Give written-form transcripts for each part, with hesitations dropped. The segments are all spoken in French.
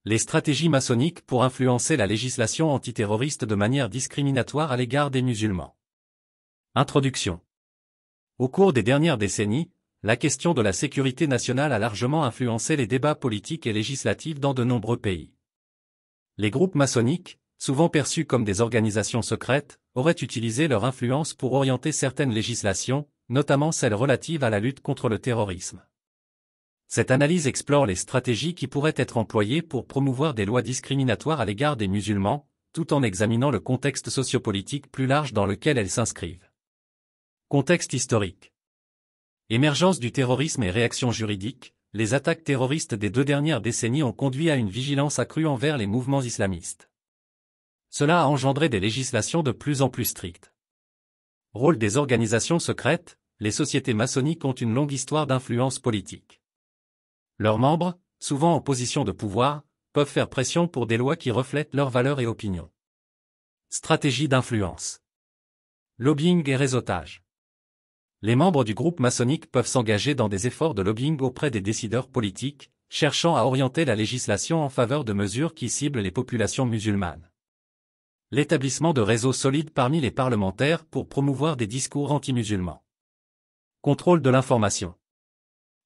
Les stratégies maçonniques pour influencer la législation antiterroriste de manière discriminatoire à l'égard des musulmans. Introduction. Au cours des dernières décennies, la question de la sécurité nationale a largement influencé les débats politiques et législatifs dans de nombreux pays. Les groupes maçonniques, souvent perçus comme des organisations secrètes, auraient utilisé leur influence pour orienter certaines législations, notamment celles relatives à la lutte contre le terrorisme. Cette analyse explore les stratégies qui pourraient être employées pour promouvoir des lois discriminatoires à l'égard des musulmans, tout en examinant le contexte sociopolitique plus large dans lequel elles s'inscrivent. Contexte historique. Émergence du terrorisme et réaction juridique, les attaques terroristes des 2 dernières décennies ont conduit à une vigilance accrue envers les mouvements islamistes. Cela a engendré des législations de plus en plus strictes. Rôle des organisations secrètes, les sociétés maçonniques ont une longue histoire d'influence politique. Leurs membres, souvent en position de pouvoir, peuvent faire pression pour des lois qui reflètent leurs valeurs et opinions. Stratégie d'influence. Lobbying et réseautage. Les membres du groupe maçonnique peuvent s'engager dans des efforts de lobbying auprès des décideurs politiques, cherchant à orienter la législation en faveur de mesures qui ciblent les populations musulmanes. L'établissement de réseaux solides parmi les parlementaires pour promouvoir des discours anti-musulmans. Contrôle de l'information.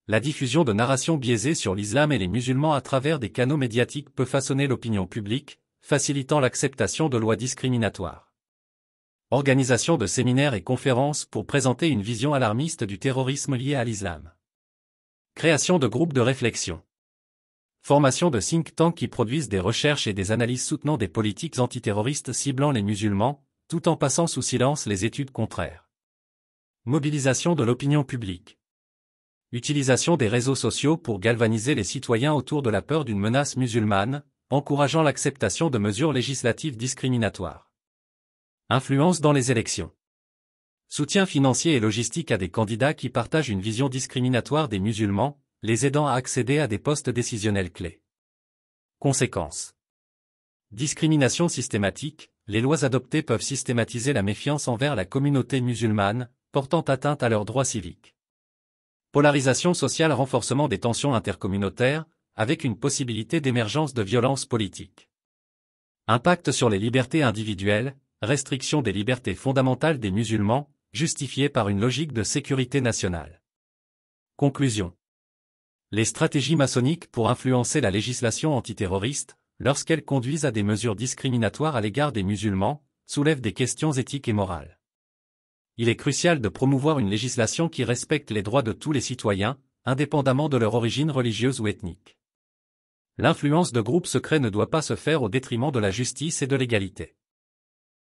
La diffusion de narrations biaisées sur l'islam et les musulmans à travers des canaux médiatiques peut façonner l'opinion publique, facilitant l'acceptation de lois discriminatoires. Organisation de séminaires et conférences pour présenter une vision alarmiste du terrorisme lié à l'islam. Création de groupes de réflexion. Formation de think tanks qui produisent des recherches et des analyses soutenant des politiques antiterroristes ciblant les musulmans, tout en passant sous silence les études contraires. Mobilisation de l'opinion publique. Utilisation des réseaux sociaux pour galvaniser les citoyens autour de la peur d'une menace musulmane, encourageant l'acceptation de mesures législatives discriminatoires. Influence dans les élections. Soutien financier et logistique à des candidats qui partagent une vision discriminatoire des musulmans, les aidant à accéder à des postes décisionnels clés. Conséquences. Discrimination systématique, les lois adoptées peuvent systématiser la méfiance envers la communauté musulmane, portant atteinte à leurs droits civiques. Polarisation sociale, renforcement des tensions intercommunautaires, avec une possibilité d'émergence de violences politiques. Impact sur les libertés individuelles, restriction des libertés fondamentales des musulmans, justifiée par une logique de sécurité nationale. Conclusion. Les stratégies maçonniques pour influencer la législation antiterroriste, lorsqu'elles conduisent à des mesures discriminatoires à l'égard des musulmans, soulèvent des questions éthiques et morales. Il est crucial de promouvoir une législation qui respecte les droits de tous les citoyens, indépendamment de leur origine religieuse ou ethnique. L'influence de groupes secrets ne doit pas se faire au détriment de la justice et de l'égalité.